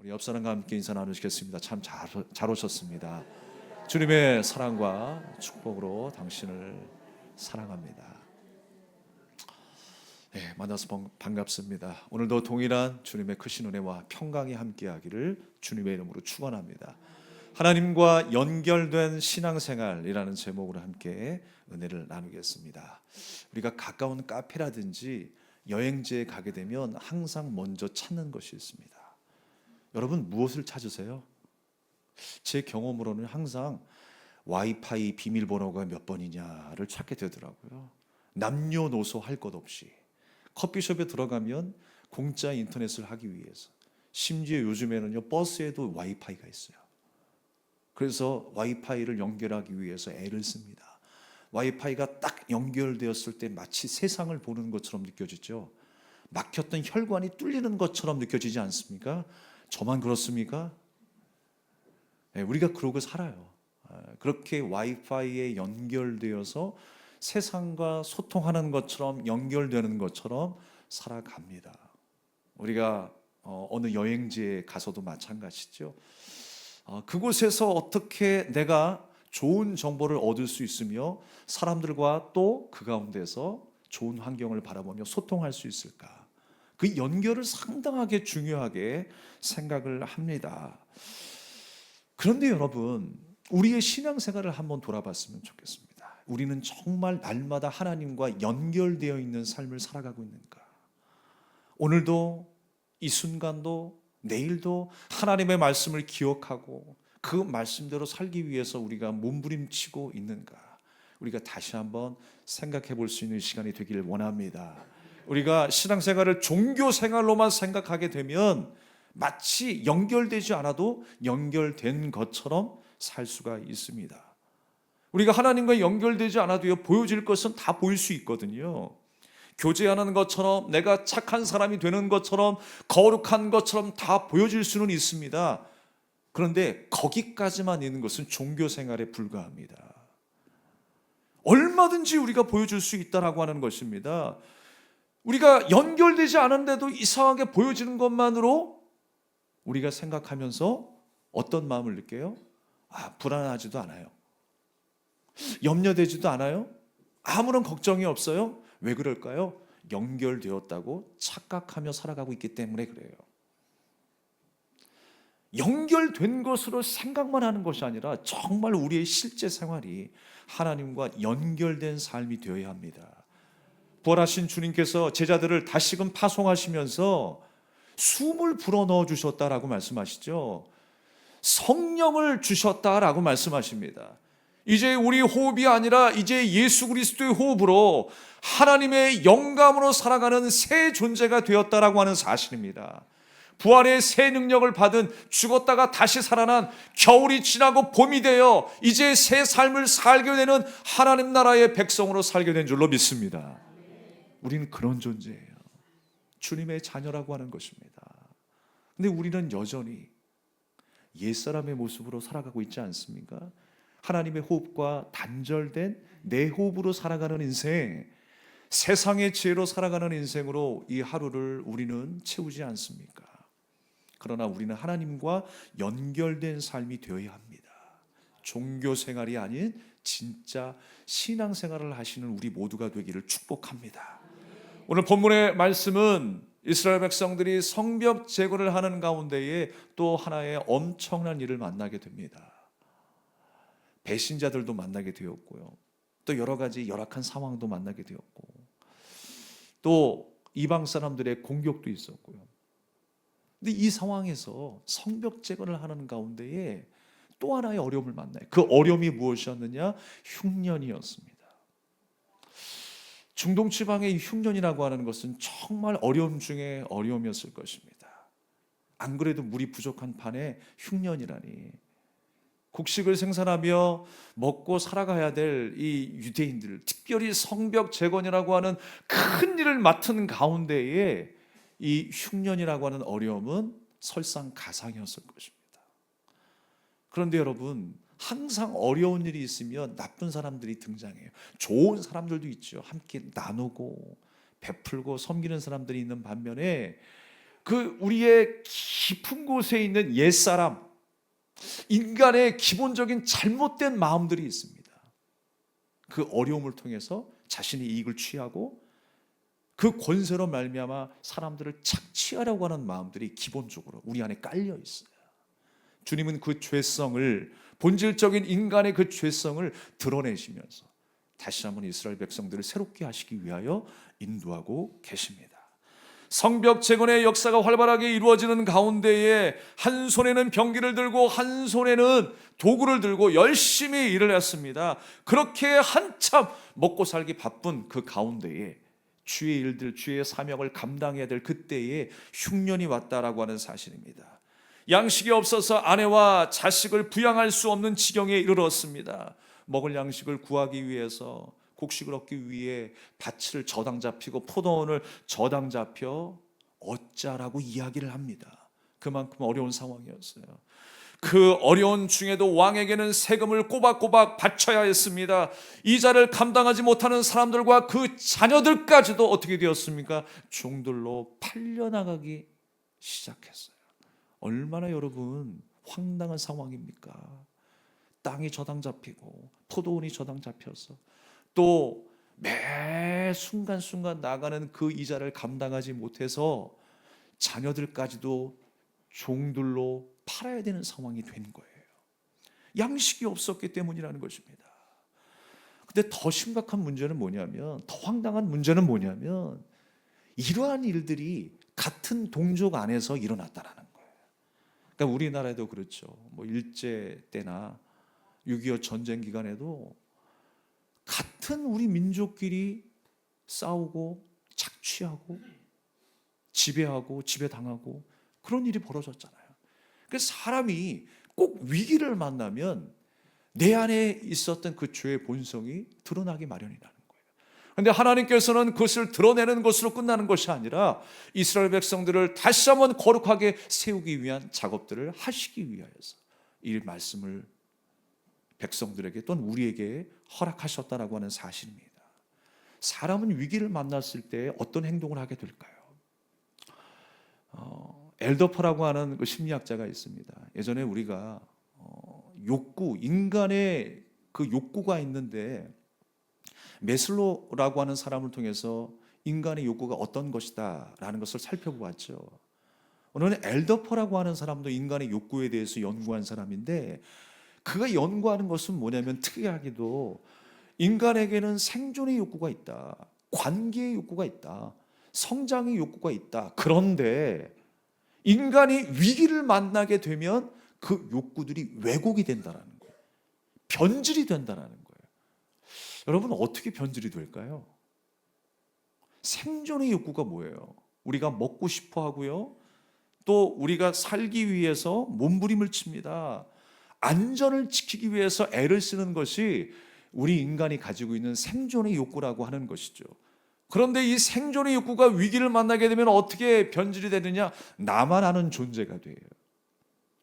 우리 옆 사람과 함께 인사 나누시겠습니다. 참 잘 오셨습니다. 주님의 사랑과 축복으로 당신을 사랑합니다. 네, 만나서 반갑습니다. 오늘도 동일한 주님의 크신 은혜와 평강이 함께하기를 주님의 이름으로 축원합니다. 하나님과 연결된 신앙생활이라는 제목으로 함께 은혜를 나누겠습니다. 우리가 가까운 카페라든지 여행지에 가게 되면 항상 먼저 찾는 것이 있습니다. 여러분 무엇을 찾으세요? 제 경험으로는 항상 와이파이 비밀번호가 몇 번이냐를 찾게 되더라고요. 남녀노소 할 것 없이 커피숍에 들어가면 공짜 인터넷을 하기 위해서, 심지어 요즘에는요 버스에도 와이파이가 있어요. 그래서 와이파이를 연결하기 위해서 애를 씁니다. 와이파이가 딱 연결되었을 때 마치 세상을 보는 것처럼 느껴지죠. 막혔던 혈관이 뚫리는 것처럼 느껴지지 않습니까? 저만 그렇습니까? 네, 우리가 그러고 살아요. 그렇게 와이파이에 연결되어서 세상과 소통하는 것처럼, 연결되는 것처럼 살아갑니다. 우리가 어느 여행지에 가서도 마찬가지죠. 그곳에서 어떻게 내가 좋은 정보를 얻을 수 있으며 사람들과 또 그 가운데서 좋은 환경을 바라보며 소통할 수 있을까? 그 연결을 상당하게 중요하게 생각을 합니다. 그런데 여러분, 우리의 신앙생활을 한번 돌아봤으면 좋겠습니다. 우리는 정말 날마다 하나님과 연결되어 있는 삶을 살아가고 있는가? 오늘도, 이 순간도, 내일도 하나님의 말씀을 기억하고 그 말씀대로 살기 위해서 우리가 몸부림치고 있는가? 우리가 다시 한번 생각해 볼 수 있는 시간이 되기를 원합니다. 우리가 신앙생활을 종교생활로만 생각하게 되면 마치 연결되지 않아도 연결된 것처럼 살 수가 있습니다. 우리가 하나님과 연결되지 않아도요, 보여질 것은 다 보일 수 있거든요. 교제하는 것처럼, 내가 착한 사람이 되는 것처럼, 거룩한 것처럼 다 보여질 수는 있습니다. 그런데 거기까지만 있는 것은 종교생활에 불과합니다. 얼마든지 우리가 보여줄 수 있다라고 하는 것입니다. 우리가 연결되지 않은데도 이상하게 보여지는 것만으로 우리가 생각하면서 어떤 마음을 느껴요? 불안하지도 않아요. 염려되지도 않아요. 아무런 걱정이 없어요. 왜 그럴까요? 연결되었다고 착각하며 살아가고 있기 때문에 그래요. 연결된 것으로 생각만 하는 것이 아니라 정말 우리의 실제 생활이 하나님과 연결된 삶이 되어야 합니다. 부활하신 주님께서 제자들을 다시금 파송하시면서 숨을 불어넣어 주셨다라고 말씀하시죠. 성령을 주셨다라고 말씀하십니다. 이제 우리 호흡이 아니라 이제 예수 그리스도의 호흡으로 하나님의 영감으로 살아가는 새 존재가 되었다라고 하는 사실입니다. 부활의 새 능력을 받은, 죽었다가 다시 살아난, 겨울이 지나고 봄이 되어 이제 새 삶을 살게 되는 하나님 나라의 백성으로 살게 된 줄로 믿습니다. 우리는 그런 존재예요. 주님의 자녀라고 하는 것입니다. 근데 우리는 여전히 옛사람의 모습으로 살아가고 있지 않습니까? 하나님의 호흡과 단절된 내 호흡으로 살아가는 인생, 세상의 지혜로 살아가는 인생으로 이 하루를 우리는 채우지 않습니까? 그러나 우리는 하나님과 연결된 삶이 되어야 합니다. 종교 생활이 아닌 진짜 신앙 생활을 하시는 우리 모두가 되기를 축복합니다. 오늘 본문의 말씀은 이스라엘 백성들이 성벽 제거를 하는 가운데에 또 하나의 엄청난 일을 만나게 됩니다. 배신자들도 만나게 되었고요. 또 여러 가지 열악한 상황도 만나게 되었고, 또 이방 사람들의 공격도 있었고요. 근데 이 상황에서 성벽 제거를 하는 가운데에 또 하나의 어려움을 만나요. 그 어려움이 무엇이었느냐? 흉년이었습니다. 중동 지방의 흉년이라고 하는 것은 정말 어려움 중에 어려움이었을 것입니다. 안 그래도 물이 부족한 판에 흉년이라니. 곡식을 생산하며 먹고 살아가야 될 이 유대인들, 특별히 성벽 재건이라고 하는 큰 일을 맡은 가운데에 이 흉년이라고 하는 어려움은 설상가상이었을 것입니다. 그런데 여러분, 항상 어려운 일이 있으면 나쁜 사람들이 등장해요. 좋은 사람들도 있죠. 함께 나누고 베풀고 섬기는 사람들이 있는 반면에 그 우리의 깊은 곳에 있는 옛사람, 인간의 기본적인 잘못된 마음들이 있습니다. 그 어려움을 통해서 자신의 이익을 취하고 그 권세로 말미암아 사람들을 착취하려고 하는 마음들이 기본적으로 우리 안에 깔려 있어요. 주님은 그 죄성을, 본질적인 인간의 그 죄성을 드러내시면서 다시 한번 이스라엘 백성들을 새롭게 하시기 위하여 인도하고 계십니다. 성벽 재건의 역사가 활발하게 이루어지는 가운데에 한 손에는 병기를 들고 한 손에는 도구를 들고 열심히 일을 했습니다. 그렇게 한참 먹고 살기 바쁜 그 가운데에 주의 일들, 주의 사명을 감당해야 될 그때에 흉년이 왔다라고 하는 사실입니다. 양식이 없어서 아내와 자식을 부양할 수 없는 지경에 이르렀습니다. 먹을 양식을 구하기 위해서, 곡식을 얻기 위해 밭을 저당 잡히고 포도원을 저당 잡혀 어짜라고 이야기를 합니다. 그만큼 어려운 상황이었어요. 그 어려운 중에도 왕에게는 세금을 꼬박꼬박 바쳐야 했습니다. 이자를 감당하지 못하는 사람들과 그 자녀들까지도 어떻게 되었습니까? 종들로 팔려나가기 시작했어요. 얼마나 여러분 황당한 상황입니까? 땅이 저당 잡히고 포도원이 저당 잡혀서 또 매 순간순간 나가는 그 이자를 감당하지 못해서 자녀들까지도 종들로 팔아야 되는 상황이 된 거예요. 양식이 없었기 때문이라는 것입니다. 근데 더 심각한 문제는 뭐냐면, 더 황당한 문제는 뭐냐면 이러한 일들이 같은 동족 안에서 일어났다라는 거예요. 그러니까 우리나라에도 그렇죠. 뭐 일제 때나 6.25 전쟁 기간에도 같은 우리 민족끼리 싸우고 착취하고 지배하고 지배당하고 그런 일이 벌어졌잖아요. 그래서 사람이 꼭 위기를 만나면 내 안에 있었던 그 죄의 본성이 드러나기 마련이라는 거예요. 그런데 하나님께서는 그것을 드러내는 것으로 끝나는 것이 아니라 이스라엘 백성들을 다시 한번 거룩하게 세우기 위한 작업들을 하시기 위하여서 이 말씀을 백성들에게 또는 우리에게 허락하셨다라고 하는 사실입니다. 사람은 위기를 만났을 때 어떤 행동을 하게 될까요? 엘더퍼라고 하는 그 심리학자가 있습니다. 예전에 우리가 욕구, 인간의 그 욕구가 있는데 메슬로라고 하는 사람을 통해서 인간의 욕구가 어떤 것이다 라는 것을 살펴보았죠. 오늘은 엘더퍼라고 하는 사람도 인간의 욕구에 대해서 연구한 사람인데, 그가 연구하는 것은 뭐냐면 특이하게도 인간에게는 생존의 욕구가 있다, 관계의 욕구가 있다, 성장의 욕구가 있다. 그런데 인간이 위기를 만나게 되면 그 욕구들이 왜곡이 된다는 거예요. 변질이 된다는 거예요. 여러분, 어떻게 변질이 될까요? 생존의 욕구가 뭐예요? 우리가 먹고 싶어 하고요, 또 우리가 살기 위해서 몸부림을 칩니다. 안전을 지키기 위해서 애를 쓰는 것이 우리 인간이 가지고 있는 생존의 욕구라고 하는 것이죠. 그런데 이 생존의 욕구가 위기를 만나게 되면 어떻게 변질이 되느냐? 나만 아는 존재가 돼요.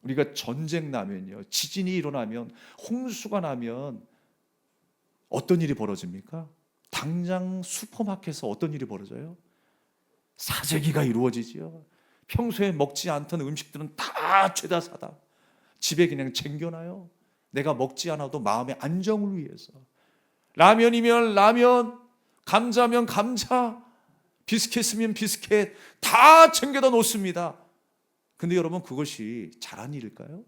우리가 전쟁 나면요, 지진이 일어나면, 홍수가 나면 어떤 일이 벌어집니까? 당장 슈퍼마켓에서 어떤 일이 벌어져요? 사재기가 이루어지지요. 평소에 먹지 않던 음식들은 다 죄다 사다 집에 그냥 챙겨놔요. 내가 먹지 않아도 마음의 안정을 위해서. 라면이면 라면, 감자면 감자, 비스켓이면 비스켓 다 챙겨다 놓습니다. 근데 여러분, 그것이 잘한 일일까요?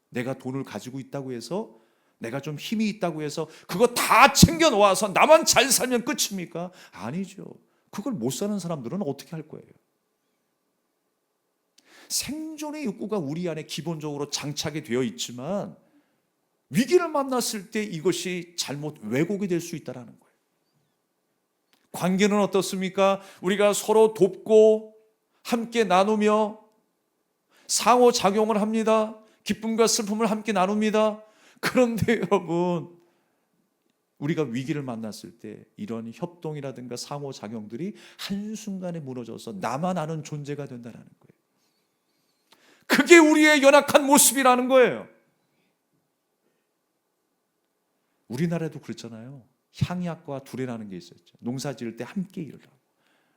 내가 돈을 가지고 있다고 해서, 내가 좀 힘이 있다고 해서 그거 다 챙겨 놓아서 나만 잘 살면 끝입니까? 아니죠. 그걸 못 사는 사람들은 어떻게 할 거예요? 생존의 욕구가 우리 안에 기본적으로 장착이 되어 있지만 위기를 만났을 때 이것이 잘못 왜곡이 될 수 있다는 거예요. 관계는 어떻습니까? 우리가 서로 돕고 함께 나누며 상호작용을 합니다. 기쁨과 슬픔을 함께 나눕니다. 그런데 여러분, 우리가 위기를 만났을 때 이런 협동이라든가 상호작용들이 한순간에 무너져서 나만 아는 존재가 된다는 거예요. 그게 우리의 연약한 모습이라는 거예요. 우리나라에도 그렇잖아요. 향약과 두레라는 게 있었죠. 농사 지을 때 함께 일을 하고,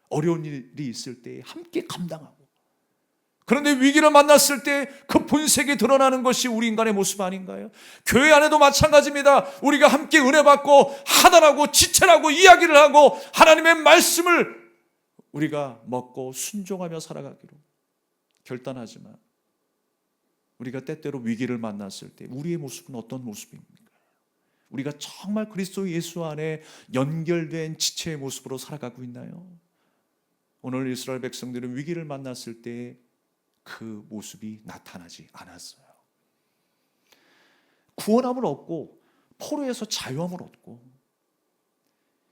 어려운 일이 있을 때 함께 감당하고, 그런데 위기를 만났을 때 그 본색이 드러나는 것이 우리 인간의 모습 아닌가요? 교회 안에도 마찬가지입니다. 우리가 함께 은혜 받고 하나라고 지체라고 이야기를 하고 하나님의 말씀을 우리가 먹고 순종하며 살아가기로 결단하지만 우리가 때때로 위기를 만났을 때 우리의 모습은 어떤 모습입니까? 우리가 정말 그리스도 예수 안에 연결된 지체의 모습으로 살아가고 있나요? 오늘 이스라엘 백성들은 위기를 만났을 때 그 모습이 나타나지 않았어요. 구원함을 얻고 포로에서 자유함을 얻고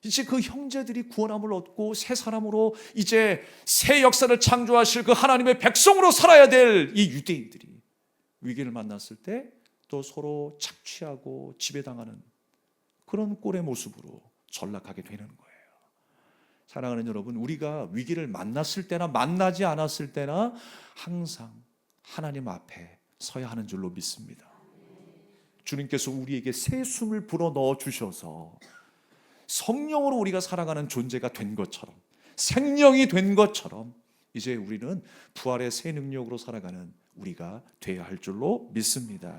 이제 그 형제들이 구원함을 얻고 새 사람으로 이제 새 역사를 창조하실 그 하나님의 백성으로 살아야 될 이 유대인들이 위기를 만났을 때 또 서로 착취하고 지배당하는 그런 꼴의 모습으로 전락하게 되는 거예요. 사랑하는 여러분, 우리가 위기를 만났을 때나 만나지 않았을 때나 항상 하나님 앞에 서야 하는 줄로 믿습니다. 주님께서 우리에게 새 숨을 불어 넣어 주셔서 성령으로 우리가 살아가는 존재가 된 것처럼, 생명이 된 것처럼 이제 우리는 부활의 새 능력으로 살아가는 우리가 되어야 할 줄로 믿습니다.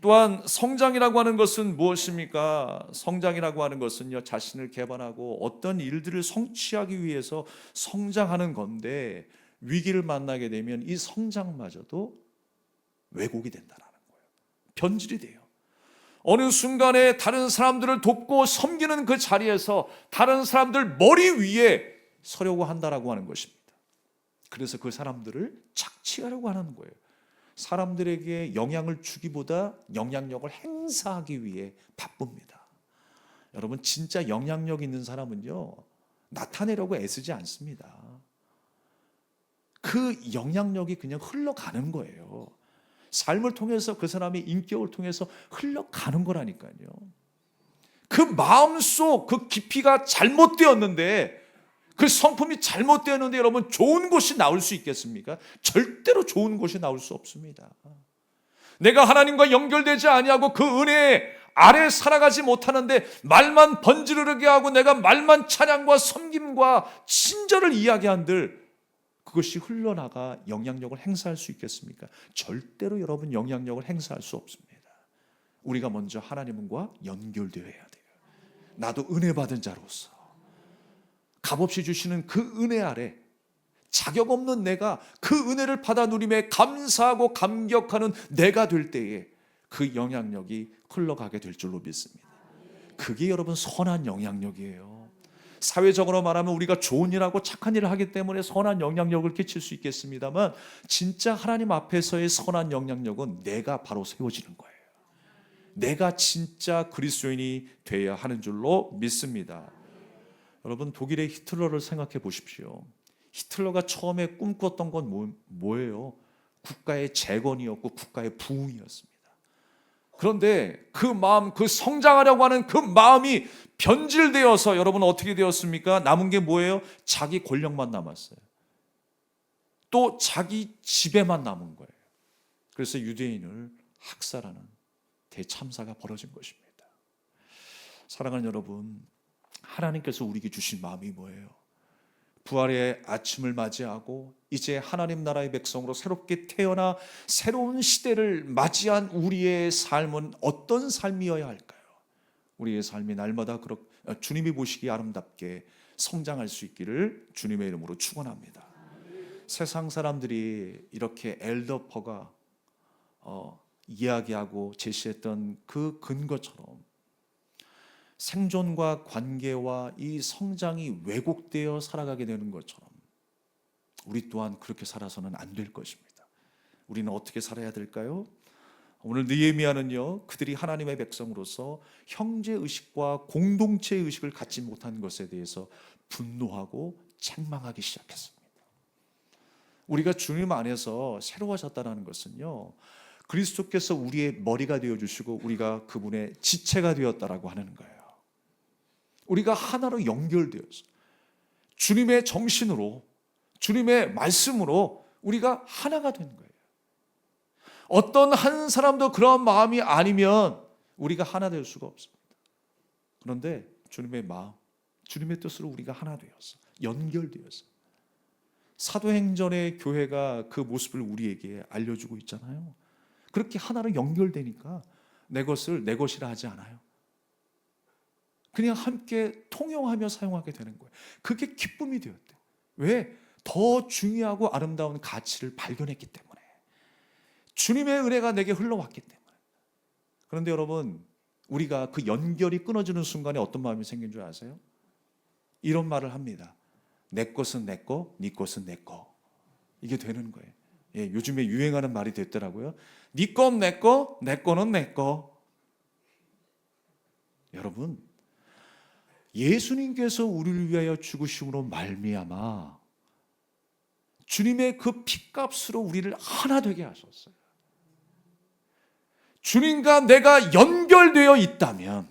또한 성장이라고 하는 것은 무엇입니까? 성장이라고 하는 것은요, 자신을 개발하고 어떤 일들을 성취하기 위해서 성장하는 건데 위기를 만나게 되면 이 성장마저도 왜곡이 된다는 거예요. 변질이 돼요. 어느 순간에 다른 사람들을 돕고 섬기는 그 자리에서 다른 사람들 머리 위에 서려고 한다라고 하는 것입니다. 그래서 그 사람들을 착취하려고 하는 거예요. 사람들에게 영향을 주기보다 영향력을 행사하기 위해 바쁩니다. 여러분, 진짜 영향력 있는 사람은요, 나타내려고 애쓰지 않습니다. 그 영향력이 그냥 흘러가는 거예요. 삶을 통해서 그 사람의 인격을 통해서 흘러가는 거라니까요. 그 마음속 그 깊이가 잘못되었는데, 그 성품이 잘못되었는데 여러분 좋은 것이 나올 수 있겠습니까? 절대로 좋은 것이 나올 수 없습니다. 내가 하나님과 연결되지 아니하고 그 은혜 아래 살아가지 못하는데 말만 번지르르게 하고 내가 말만 찬양과 섬김과 친절을 이야기한들 그것이 흘러나가 영향력을 행사할 수 있겠습니까? 절대로 여러분 영향력을 행사할 수 없습니다. 우리가 먼저 하나님과 연결되어야 돼요. 나도 은혜 받은 자로서 값없이 주시는 그 은혜 아래 자격 없는 내가 그 은혜를 받아 누림에 감사하고 감격하는 내가 될 때에 그 영향력이 흘러가게 될 줄로 믿습니다. 그게 여러분 선한 영향력이에요. 사회적으로 말하면 우리가 좋은 일하고 착한 일을 하기 때문에 선한 영향력을 끼칠 수 있겠습니다만 진짜 하나님 앞에서의 선한 영향력은 내가 바로 세워지는 거예요. 내가 진짜 그리스도인이 되어야 하는 줄로 믿습니다. 여러분, 독일의 히틀러를 생각해 보십시오. 히틀러가 처음에 꿈꿨던 건 뭐예요? 국가의 재건이었고 국가의 부흥이었습니다. 그런데 그 마음, 그 성장하려고 하는 그 마음이 변질되어서 여러분 어떻게 되었습니까? 남은 게 뭐예요? 자기 권력만 남았어요. 또 자기 지배만 남은 거예요. 그래서 유대인을 학살하는 대참사가 벌어진 것입니다. 사랑하는 여러분, 하나님께서 우리에게 주신 마음이 뭐예요? 부활의 아침을 맞이하고 이제 하나님 나라의 백성으로 새롭게 태어나 새로운 시대를 맞이한 우리의 삶은 어떤 삶이어야 할까요? 우리의 삶이 날마다 주님이 보시기에 아름답게 성장할 수 있기를 주님의 이름으로 축원합니다. 세상 사람들이 이렇게 엘더퍼가 이야기하고 제시했던 그 근거처럼 생존과 관계와 이 성장이 왜곡되어 살아가게 되는 것처럼 우리 또한 그렇게 살아서는 안 될 것입니다. 우리는 어떻게 살아야 될까요? 오늘 느헤미야는요, 그들이 하나님의 백성으로서 형제의식과 공동체의식을 갖지 못한 것에 대해서 분노하고 책망하기 시작했습니다. 우리가 주님 안에서 새로워졌다는 것은요, 그리스도께서 우리의 머리가 되어주시고 우리가 그분의 지체가 되었다라고 하는 거예요. 우리가 하나로 연결되어서 주님의 정신으로 주님의 말씀으로 우리가 하나가 된 거예요. 어떤 한 사람도 그런 마음이 아니면 우리가 하나 될 수가 없습니다. 그런데 주님의 마음, 주님의 뜻으로 우리가 하나 되어서 연결되어서 사도행전의 교회가 그 모습을 우리에게 알려주고 있잖아요. 그렇게 하나로 연결되니까 내 것을 내 것이라 하지 않아요. 그냥 함께 통용하며 사용하게 되는 거예요. 그게 기쁨이 되었대요. 왜? 더 중요하고 아름다운 가치를 발견했기 때문에. 주님의 은혜가 내게 흘러왔기 때문에. 그런데 여러분, 우리가 그 연결이 끊어지는 순간에 어떤 마음이 생긴 줄 아세요? 이런 말을 합니다. 내 것은 내 거, 네 것은 내 거. 이게 되는 거예요. 예, 요즘에 유행하는 말이 됐더라고요. 네 건 내 거, 내 거는 내 거. 여러분, 예수님께서 우리를 위하여 죽으심으로 말미암아 주님의 그 피값으로 우리를 하나 되게 하셨어요. 주님과 내가 연결되어 있다면,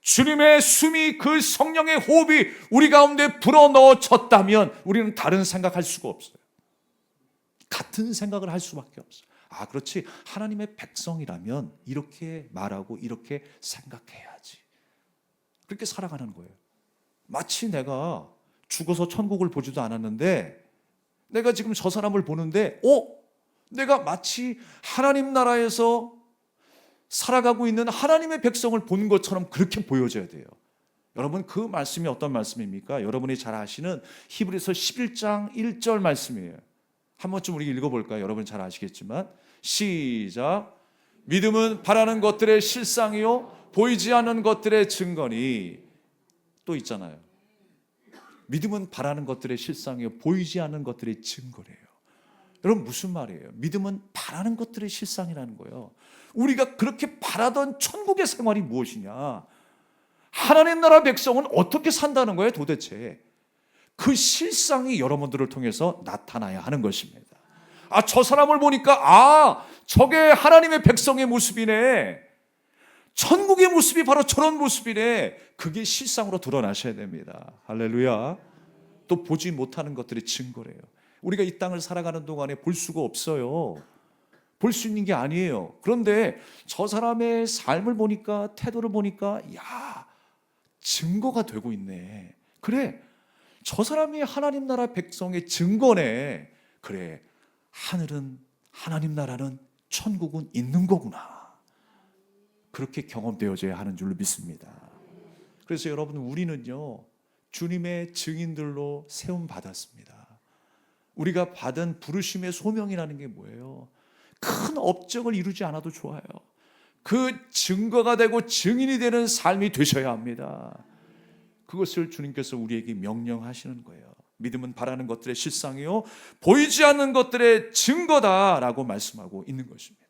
주님의 숨이, 그 성령의 호흡이 우리 가운데 불어넣어졌다면 우리는 다른 생각할 수가 없어요. 같은 생각을 할 수밖에 없어요. 아, 그렇지. 하나님의 백성이라면 이렇게 말하고 이렇게 생각해야지. 그렇게 살아가는 거예요. 마치 내가 죽어서 천국을 보지도 않았는데 내가 지금 저 사람을 보는데 내가 마치 하나님 나라에서 살아가고 있는 하나님의 백성을 본 것처럼 그렇게 보여져야 돼요. 여러분, 그 말씀이 어떤 말씀입니까? 여러분이 잘 아시는 히브리서 11장 1절 말씀이에요. 한 번쯤 우리 읽어볼까요? 여러분 잘 아시겠지만 시작. 믿음은 바라는 것들의 실상이요 보이지 않는 것들의 증거니. 또 있잖아요. 믿음은 바라는 것들의 실상이요 보이지 않는 것들의 증거래요. 여러분, 무슨 말이에요? 믿음은 바라는 것들의 실상이라는 거예요. 우리가 그렇게 바라던 천국의 생활이 무엇이냐? 하나님 나라 백성은 어떻게 산다는 거예요 도대체? 그 실상이 여러분들을 통해서 나타나야 하는 것입니다. 아, 저 사람을 보니까 저게 하나님의 백성의 모습이네. 천국의 모습이 바로 저런 모습이네. 그게 실상으로 드러나셔야 됩니다. 할렐루야. 또 보지 못하는 것들의 증거래요. 우리가 이 땅을 살아가는 동안에 볼 수가 없어요. 볼 수 있는 게 아니에요. 그런데 저 사람의 삶을 보니까, 태도를 보니까 증거가 되고 있네. 그래, 저 사람이 하나님 나라 백성의 증거네. 그래, 하늘은, 하나님 나라는, 천국은 있는 거구나. 그렇게 경험되어져야 하는 줄로 믿습니다. 그래서 여러분, 우리는요 주님의 증인들로 세움 받았습니다. 우리가 받은 부르심의 소명이라는 게 뭐예요? 큰 업적을 이루지 않아도 좋아요. 그 증거가 되고 증인이 되는 삶이 되셔야 합니다. 그것을 주님께서 우리에게 명령하시는 거예요. 믿음은 바라는 것들의 실상이요 보이지 않는 것들의 증거다라고 말씀하고 있는 것입니다.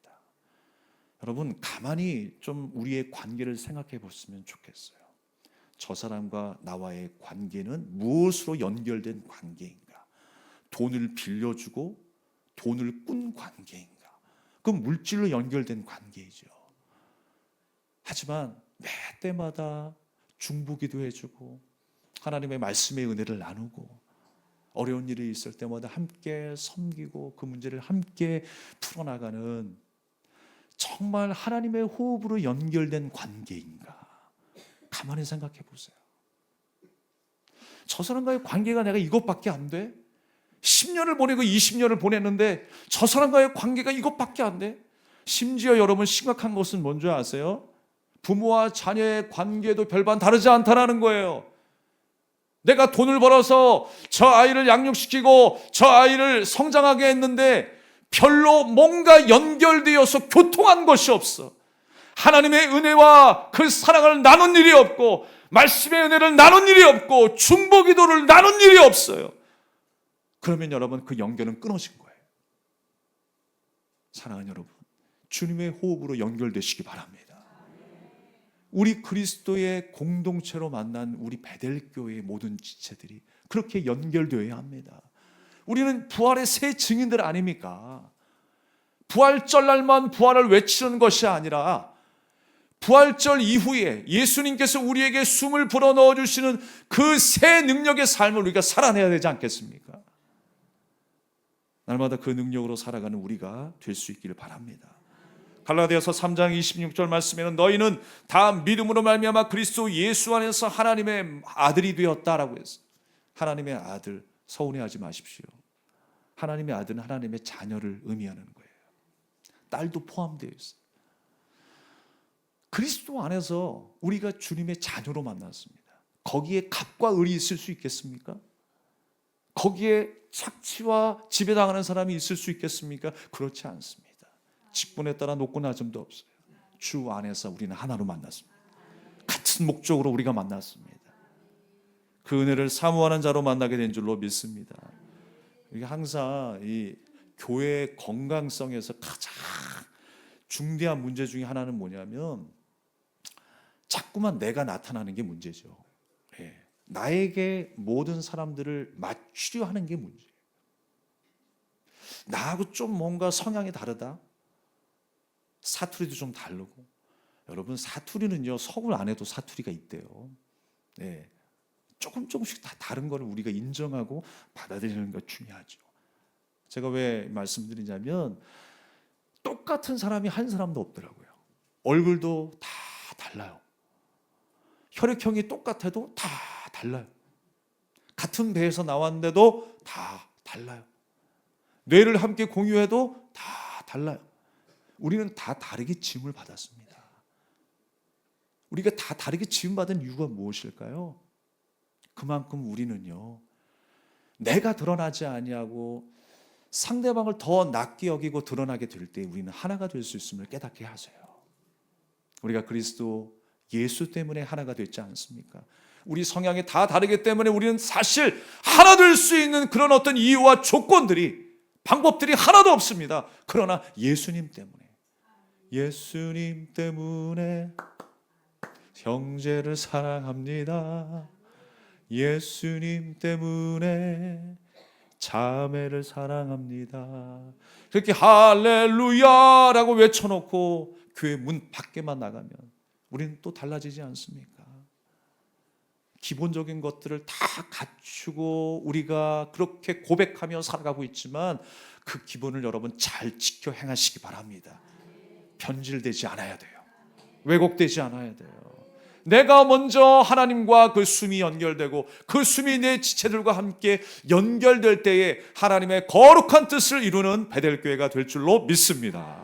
여러분, 가만히 좀 우리의 관계를 생각해 보시면 좋겠어요. 저 사람과 나와의 관계는 무엇으로 연결된 관계인가? 돈을 빌려주고 돈을 꾼 관계인가? 그건 물질로 연결된 관계이죠. 하지만 매 때마다 중보기도 해주고 하나님의 말씀의 은혜를 나누고 어려운 일이 있을 때마다 함께 섬기고 그 문제를 함께 풀어나가는 정말 하나님의 호흡으로 연결된 관계인가? 가만히 생각해 보세요. 저 사람과의 관계가 내가 이것밖에 안 돼? 10년을 보내고 20년을 보냈는데 저 사람과의 관계가 이것밖에 안 돼? 심지어 여러분, 심각한 것은 뭔지 아세요? 부모와 자녀의 관계도 별반 다르지 않다라는 거예요. 내가 돈을 벌어서 저 아이를 양육시키고 저 아이를 성장하게 했는데 별로 뭔가 연결되어서 교통한 것이 없어. 하나님의 은혜와 그 사랑을 나눈 일이 없고 말씀의 은혜를 나눈 일이 없고 중보기도를 나눈 일이 없어요. 그러면 여러분, 그 연결은 끊어진 거예요. 사랑하는 여러분, 주님의 호흡으로 연결되시기 바랍니다. 우리 그리스도의 공동체로 만난 우리 베델교회의 모든 지체들이 그렇게 연결되어야 합니다. 우리는 부활의 새 증인들 아닙니까? 부활절 날만 부활을 외치는 것이 아니라 부활절 이후에 예수님께서 우리에게 숨을 불어넣어 주시는 그 새 능력의 삶을 우리가 살아내야 되지 않겠습니까? 날마다 그 능력으로 살아가는 우리가 될 수 있기를 바랍니다. 갈라디아서 3장 26절 말씀에는 너희는 다 믿음으로 말미암아 그리스도 예수 안에서 하나님의 아들이 되었다라고 했어요. 하나님의 아들, 서운해하지 마십시오. 하나님의 아들은 하나님의 자녀를 의미하는 거예요. 딸도 포함되어 있어요. 그리스도 안에서 우리가 주님의 자녀로 만났습니다. 거기에 갑과 을이 있을 수 있겠습니까? 거기에 착취와 지배당하는 사람이 있을 수 있겠습니까? 그렇지 않습니다. 직분에 따라 높고 낮음도 없어요. 주 안에서 우리는 하나로 만났습니다. 같은 목적으로 우리가 만났습니다. 그 은혜를 사모하는 자로 만나게 된 줄로 믿습니다. 이게 항상 이 교회의 건강성에서 가장 중대한 문제 중에 하나는 뭐냐면 자꾸만 내가 나타나는 게 문제죠. 네. 나에게 모든 사람들을 맞추려 하는 게 문제예요. 나하고 좀 뭔가 성향이 다르다. 사투리도 좀 다르고. 여러분 사투리는요 서울 안에도 사투리가 있대요. 네. 조금씩 다 다른 거를 우리가 인정하고 받아들이는 것 중요하죠. 제가 왜 말씀드리냐면 똑같은 사람이 한 사람도 없더라고요. 얼굴도 다 달라요. 혈액형이 똑같아도 다 달라요. 같은 배에서 나왔는데도 다 달라요. 뇌를 함께 공유해도 다 달라요. 우리는 다 다르게 지음을 받았습니다. 우리가 다 다르게 지음받은 이유가 무엇일까요? 그만큼 우리는요 내가 드러나지 아니하고 상대방을 더 낮게 여기고 드러나게 될 때 우리는 하나가 될 수 있음을 깨닫게 하세요. 우리가 그리스도 예수 때문에 하나가 됐지 않습니까? 우리 성향이 다 다르기 때문에 우리는 사실 하나 될 수 있는 그런 어떤 이유와 조건들이 방법들이 하나도 없습니다. 그러나 예수님 때문에 형제를 사랑합니다. 예수님 때문에 자매를 사랑합니다. 그렇게 할렐루야라고 외쳐놓고 교회 문 밖에만 나가면 우리는 또 달라지지 않습니까? 기본적인 것들을 다 갖추고 우리가 그렇게 고백하며 살아가고 있지만 그 기본을 여러분 잘 지켜 행하시기 바랍니다. 변질되지 않아야 돼요. 왜곡되지 않아야 돼요. 내가 먼저 하나님과 그 숨이 연결되고 그 숨이 내 지체들과 함께 연결될 때에 하나님의 거룩한 뜻을 이루는 베델교회가 될 줄로 믿습니다.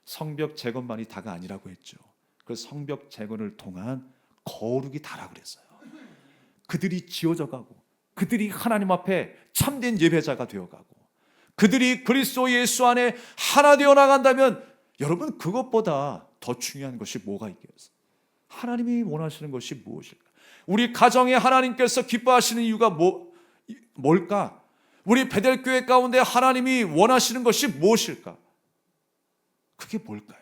성벽 재건만이 다가 아니라고 했죠. 그 성벽 재건을 통한 거룩이 다라 그랬어요. 그들이 지어져 가고 그들이 하나님 앞에 참된 예배자가 되어가고 그들이 그리스도 예수 안에 하나 되어 나간다면 여러분 그것보다 더 중요한 것이 뭐가 있겠어요? 하나님이 원하시는 것이 무엇일까? 우리 가정에 하나님께서 기뻐하시는 이유가 뭘까? 우리 베델교회 가운데 하나님이 원하시는 것이 무엇일까? 그게 뭘까요?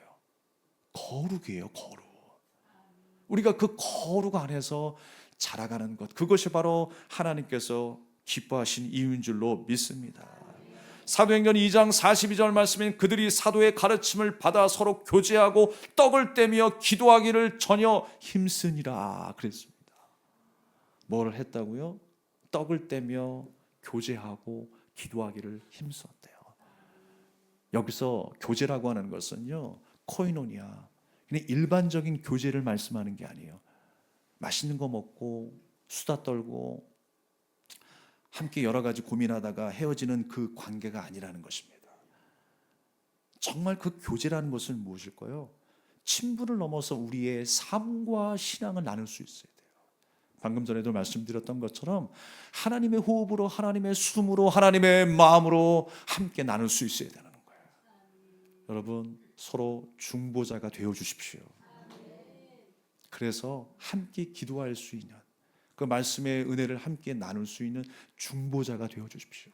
거룩이에요. 거룩. 우리가 그 거룩 안에서 자라가는 것, 그것이 바로 하나님께서 기뻐하신 이유인 줄로 믿습니다. 사도행전 2장 42절 말씀엔 그들이 사도의 가르침을 받아 서로 교제하고 떡을 떼며 기도하기를 전혀 힘쓰니라 그랬습니다. 뭘 했다고요? 떡을 떼며 교제하고 기도하기를 힘썼대요. 여기서 교제라고 하는 것은요 코이노니아, 그냥 일반적인 교제를 말씀하는 게 아니에요. 맛있는 거 먹고 수다 떨고 함께 여러 가지 고민하다가 헤어지는 그 관계가 아니라는 것입니다. 정말 그 교제라는 것은 무엇일까요? 친분을 넘어서 우리의 삶과 신앙을 나눌 수 있어야 돼요. 방금 전에도 말씀드렸던 것처럼 하나님의 호흡으로, 하나님의 숨으로, 하나님의 마음으로 함께 나눌 수 있어야 되는 거예요. 여러분 서로 중보자가 되어 주십시오. 그래서 함께 기도할 수 있는 그 말씀의 은혜를 함께 나눌 수 있는 중보자가 되어 주십시오.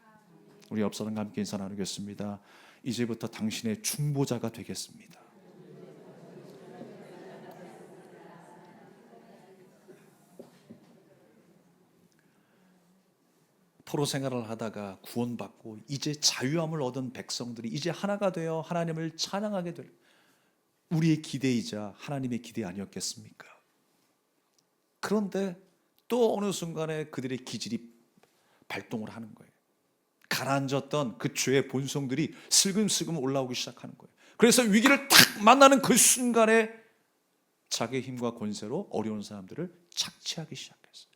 우리 옆 사람과 함께 인사 나누겠습니다. 이제부터 당신의 중보자가 되겠습니다. 포로 생활을 하다가 구원받고 이제 자유함을 얻은 백성들이 이제 하나가 되어 하나님을 찬양하게 될 우리의 기대이자 하나님의 기대 아니었겠습니까? 그런데 또 어느 순간에 그들의 기질이 발동을 하는 거예요. 가라앉았던 그 죄의 본성들이 슬금슬금 올라오기 시작하는 거예요. 그래서 위기를 탁 만나는 그 순간에 자기의 힘과 권세로 어려운 사람들을 착취하기 시작했어요.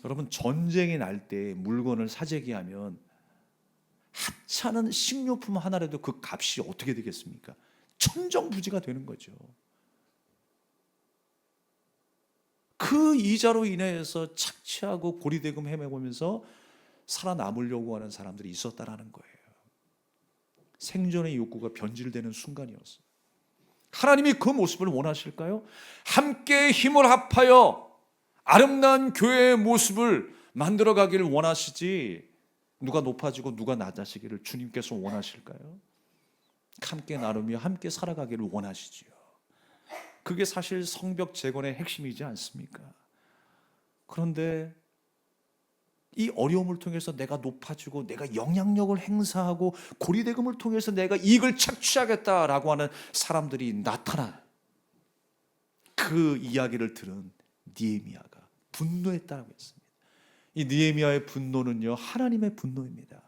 여러분 전쟁이 날 때 물건을 사재기하면 하찮은 식료품 하나라도 그 값이 어떻게 되겠습니까? 천정부지가 되는 거죠. 그 이자로 인해서 착취하고 고리대금 헤매보면서 살아남으려고 하는 사람들이 있었다라는 거예요. 생존의 욕구가 변질되는 순간이었어요. 하나님이 그 모습을 원하실까요? 함께 힘을 합하여 아름다운 교회의 모습을 만들어가기를 원하시지, 누가 높아지고 누가 낮아지기를 주님께서 원하실까요? 함께 나누며 함께 살아가기를 원하시지요. 그게 사실 성벽 재건의 핵심이지 않습니까? 그런데 이 어려움을 통해서 내가 높아지고 내가 영향력을 행사하고 고리대금을 통해서 내가 이익을 착취하겠다라고 하는 사람들이 나타나요. 그 이야기를 들은 느헤미야가 분노했다고 했습니다. 이 느헤미야의 분노는요, 하나님의 분노입니다.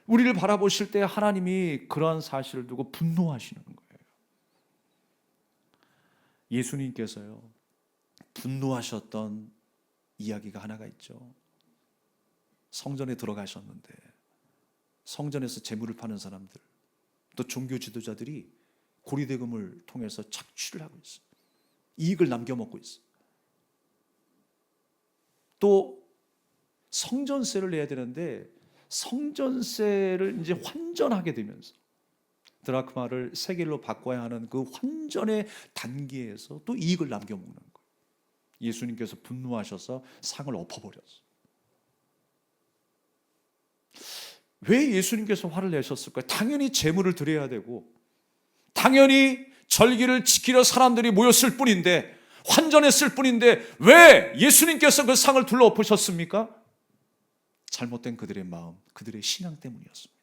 우리를 바라보실 때 하나님이 그러한 사실을 두고 분노하시는 거예요. 예수님께서요, 분노하셨던 이야기가 하나가 있죠. 성전에 들어가셨는데 성전에서 재물을 파는 사람들, 또 종교 지도자들이 고리대금을 통해서 착취를 하고 있어요. 이익을 남겨먹고 있어요. 또 성전세를 내야 되는데 성전세를 이제 환전하게 되면서 드라크마를 세겔로 바꿔야 하는 그 환전의 단계에서 또 이익을 남겨먹는 거예요. 예수님께서 분노하셔서 상을 엎어버렸어요. 왜 예수님께서 화를 내셨을까요? 당연히 제물을 드려야 되고 당연히 절기를 지키려 사람들이 모였을 뿐인데, 환전했을 뿐인데 왜 예수님께서 그 상을 둘러 엎으셨습니까? 잘못된 그들의 마음, 그들의 신앙 때문이었습니다.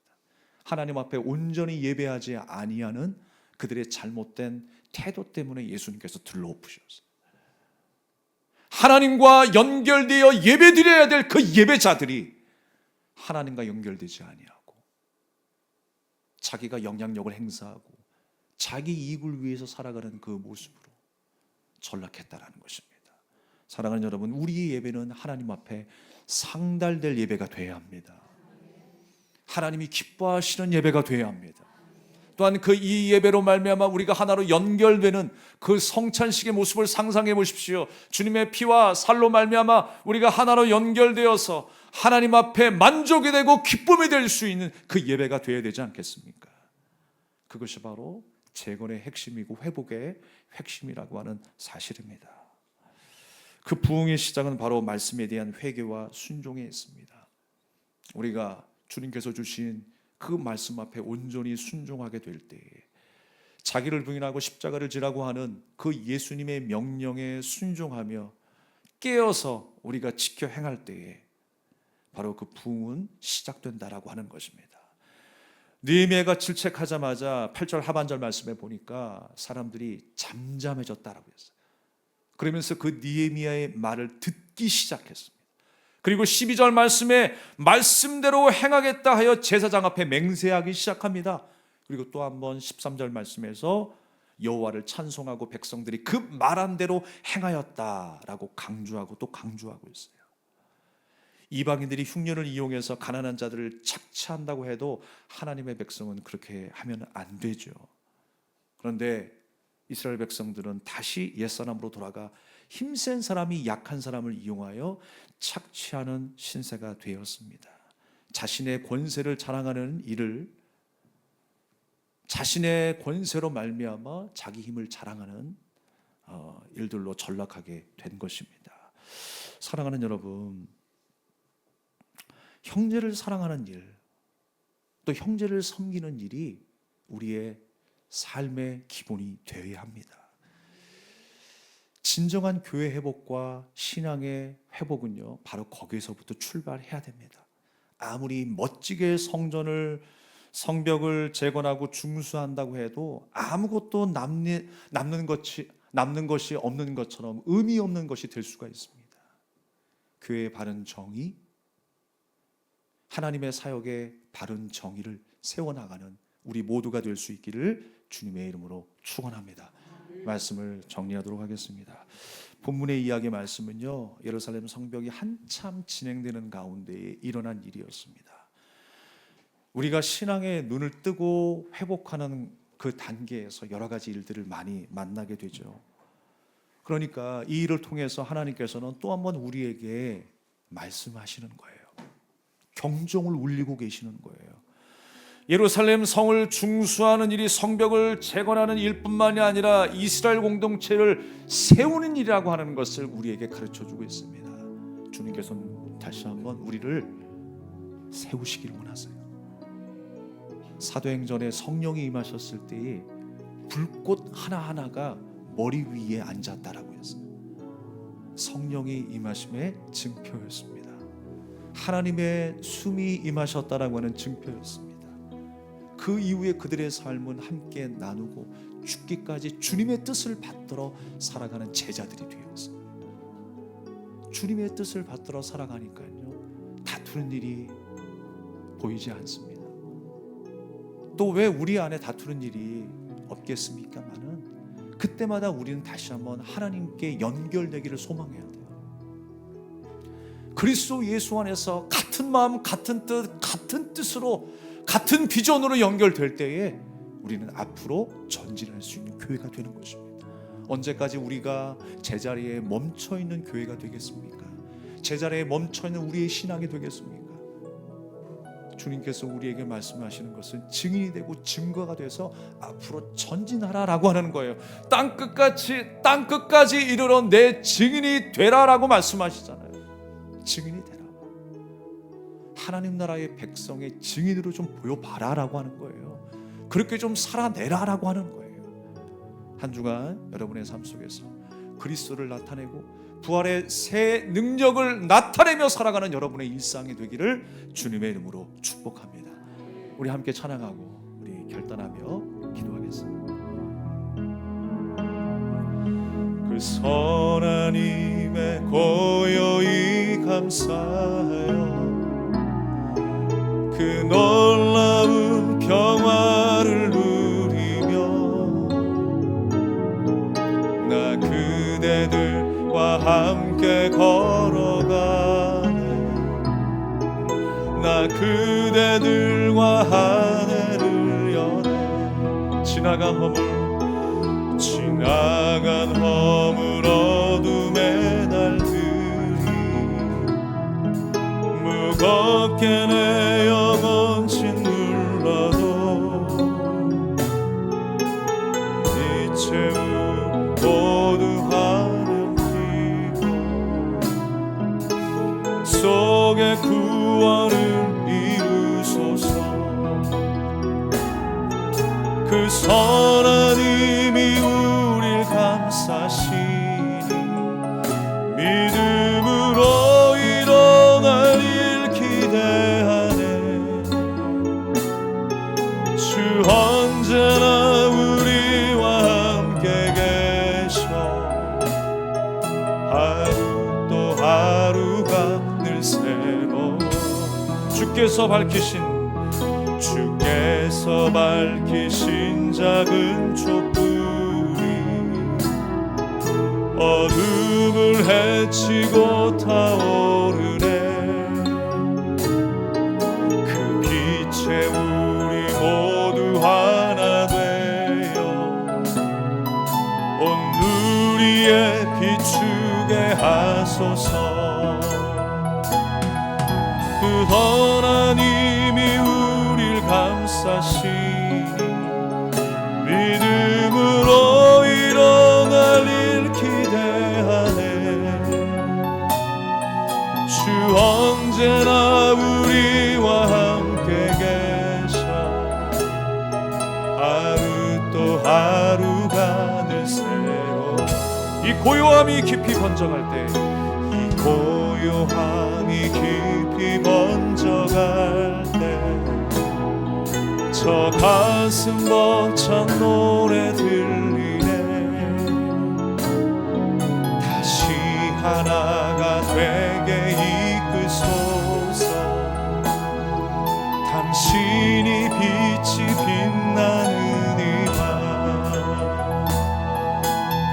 하나님 앞에 온전히 예배하지 아니하는 그들의 잘못된 태도 때문에 예수님께서 둘러 엎으셨어요. 하나님과 연결되어 예배드려야 될 그 예배자들이 하나님과 연결되지 아니하고 자기가 영향력을 행사하고 자기 이익을 위해서 살아가는 그 모습으로 전락했다라는 것입니다. 사랑하는 여러분, 우리의 예배는 하나님 앞에 상달될 예배가 되어야 합니다. 하나님이 기뻐하시는 예배가 되어야 합니다. 또한 그 이 예배로 말미암아 우리가 하나로 연결되는 그 성찬식의 모습을 상상해 보십시오. 주님의 피와 살로 말미암아 우리가 하나로 연결되어서 하나님 앞에 만족이 되고 기쁨이 될 수 있는 그 예배가 되어야 되지 않겠습니까? 그것이 바로 재건의 핵심이고 회복의 핵심이라고 하는 사실입니다. 그 부흥의 시작은 바로 말씀에 대한 회개와 순종에 있습니다. 우리가 주님께서 주신 그 말씀 앞에 온전히 순종하게 될 때에, 자기를 부인하고 십자가를 지라고 하는 그 예수님의 명령에 순종하며 깨어서 우리가 지켜 행할 때에 바로 그 부흥은 시작된다라고 하는 것입니다. 느헤미야가 질책하자마자 8절 하반절 말씀에 보니까 사람들이 잠잠해졌다라고 했어요. 그러면서 그 느헤미야의 말을 듣기 시작했습니다. 그리고 12절 말씀에 말씀대로 행하겠다 하여 제사장 앞에 맹세하기 시작합니다. 그리고 또 한 번 13절 말씀에서 여호와를 찬송하고 백성들이 그 말한 대로 행하였다라고 강조하고 또 강조하고 있어요. 이방인들이 흉년을 이용해서 가난한 자들을 착취한다고 해도 하나님의 백성은 그렇게 하면 안 되죠. 그런데 이스라엘 백성들은 다시 옛사람으로 돌아가 힘센 사람이 약한 사람을 이용하여 착취하는 신세가 되었습니다. 자신의 권세를 자랑하는 일을 자신의 권세로 말미암아 자기 힘을 자랑하는 일들로 전락하게 된 것입니다. 사랑하는 여러분, 형제를 사랑하는 일, 또 형제를 섬기는 일이 우리의 삶의 기본이 되어야 합니다. 진정한 교회 회복과 신앙의 회복은요, 바로 거기에서부터 출발해야 됩니다. 아무리 멋지게 성벽을 재건하고 중수한다고 해도 아무것도 남는 것이 없는 것처럼 의미 없는 것이 될 수가 있습니다. 교회의 바른 정의, 하나님의 사역의 바른 정의를 세워나가는 우리 모두가 될 수 있기를 주님의 이름으로 축원합니다. 말씀을 정리하도록 하겠습니다. 본문의 이야기 말씀은요, 예루살렘 성벽이 한참 진행되는 가운데에 일어난 일이었습니다. 우리가 신앙의 눈을 뜨고 회복하는 그 단계에서 여러 가지 일들을 많이 만나게 되죠. 그러니까 이 일을 통해서 하나님께서는 또 한 번 우리에게 말씀하시는 거예요. 경종을 울리고 계시는 거예요. 예루살렘 성을 중수하는 일이 성벽을 재건하는 일뿐만이 아니라 이스라엘 공동체를 세우는 일이라고 하는 것을 우리에게 가르쳐주고 있습니다. 주님께서는 다시 한번 우리를 세우시기를 원하세요. 사도행전에 성령이 임하셨을 때에 불꽃 하나하나가 머리 위에 앉았다라고 했어요. 성령이 임하심의 증표였습니다. 하나님의 숨이 임하셨다라고 하는 증표였습니다. 그 이후에 그들의 삶은 함께 나누고 죽기까지 주님의 뜻을 받들어 살아가는 제자들이 되었어요. 주님의 뜻을 받들어 살아가니까요, 다투는 일이 보이지 않습니다. 또 왜 우리 안에 다투는 일이 없겠습니까마는 그때마다 우리는 다시 한번 하나님께 연결되기를 소망해야 돼요. 그리스도 예수 안에서 같은 마음, 같은 뜻, 같은 뜻으로, 같은 비전으로 연결될 때에 우리는 앞으로 전진할 수 있는 교회가 되는 것입니다. 언제까지 우리가 제자리에 멈춰 있는 교회가 되겠습니까? 제자리에 멈춰 있는 우리의 신앙이 되겠습니까? 주님께서 우리에게 말씀하시는 것은 증인이 되고 증거가 돼서 앞으로 전진하라라고 하는 거예요. 땅 끝까지 이르러 내 증인이 되라라고 말씀하시잖아요. 증인이 되라. 하나님 나라의 백성의 증인으로 좀 보여봐라라고 하는 거예요. 그렇게 좀 살아내라라고 하는 거예요. 한 주간 여러분의 삶 속에서 그리스도를 나타내고 부활의 새 능력을 나타내며 살아가는 여러분의 일상이 되기를 주님의 이름으로 축복합니다. 우리 함께 찬양하고 우리 결단하며 기도하겠습니다. 그 선한 힘에 고요히 감사하여 그 놀라운 평화를 누리며 나 그대들과 함께 걸어가네. 나 그대들과 하늘을 여네. 지나간 허물 어둠의 날들이 무겁게 내 영혼 짓눌러도 이제 모두 하늘 피고 속에 구원을 이루소서. 그 선한 힘이 우릴 감싸시니 믿음으로 일어날 일 기대하네. 주 언제나 우리와 함께 계셔. 하루 또 하루가 늘 새로워. 주께서 밝히신 작은 촛불이 어둠을 헤치고 타오르네. 그 빛에 우리 모두 하나 되어 온 누리에 비추게 하소서. 그 선한 힘이 우릴 감싸시니 믿음으로 일어날 일 기대하네. 주 언제나 우리와 함께 계셔. 하루 또 하루가 늘 새로. 이 고요함이 깊이 번져갈 때, 이 고요함이 깊이 번져갈 때 저 가슴 벅찬 노래 들리네. 다시 하나가 되게 이끄소서. 당신이 빛이 빛나는 이밤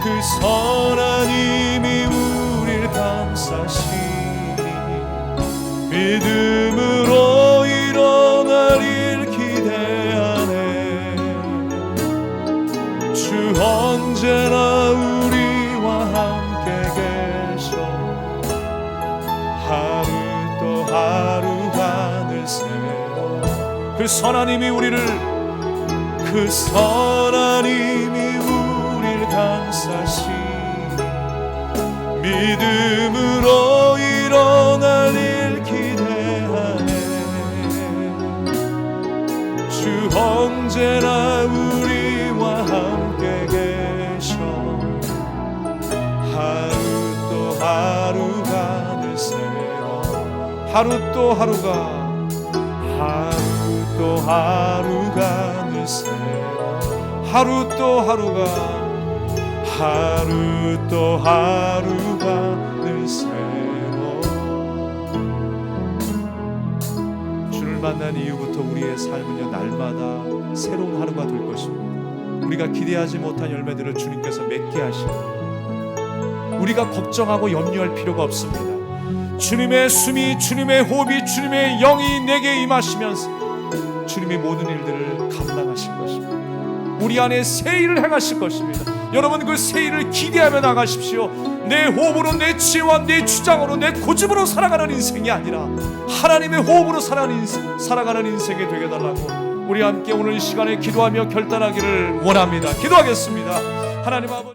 그 선한 힘이 우릴 감싸시니 믿음으로 일어날 일 주 언제나 우리와 함께 계셔 하루 또 하루 하늘 새로 그 선하님이 우리를 감싸시 믿음으로 일어날 일 기대하네 주 언제나 우리와 함께 계셔 하루 또 하루가 늘 새로 하루 또 하루가 늘 새로 하루 또 하루가 늘 새로 주를 만난 이후부터 우리의 삶은요 날마다 새로운 하루가 될 것입니다. 우리가 기대하지 못한 열매들을 주님께서 맺게 하시고 우리가 걱정하고 염려할 필요가 없습니다. 주님의 숨이 주님의 호흡이 주님의 영이 내게 임하시면서 주님의 모든 일들을 감당하실 것입니다. 우리 안에 새 일을 행하실 것입니다. 여러분 그 새 일을 기대하며 나가십시오. 내 호흡으로 내 지혜와 내 주장으로 내 고집으로 살아가는 인생이 아니라 하나님의 호흡으로 살아가는 인생이 되게 달라고 우리 함께 오늘 이 시간에 기도하며 결단하기를 원합니다. 기도하겠습니다. 하나님 아버지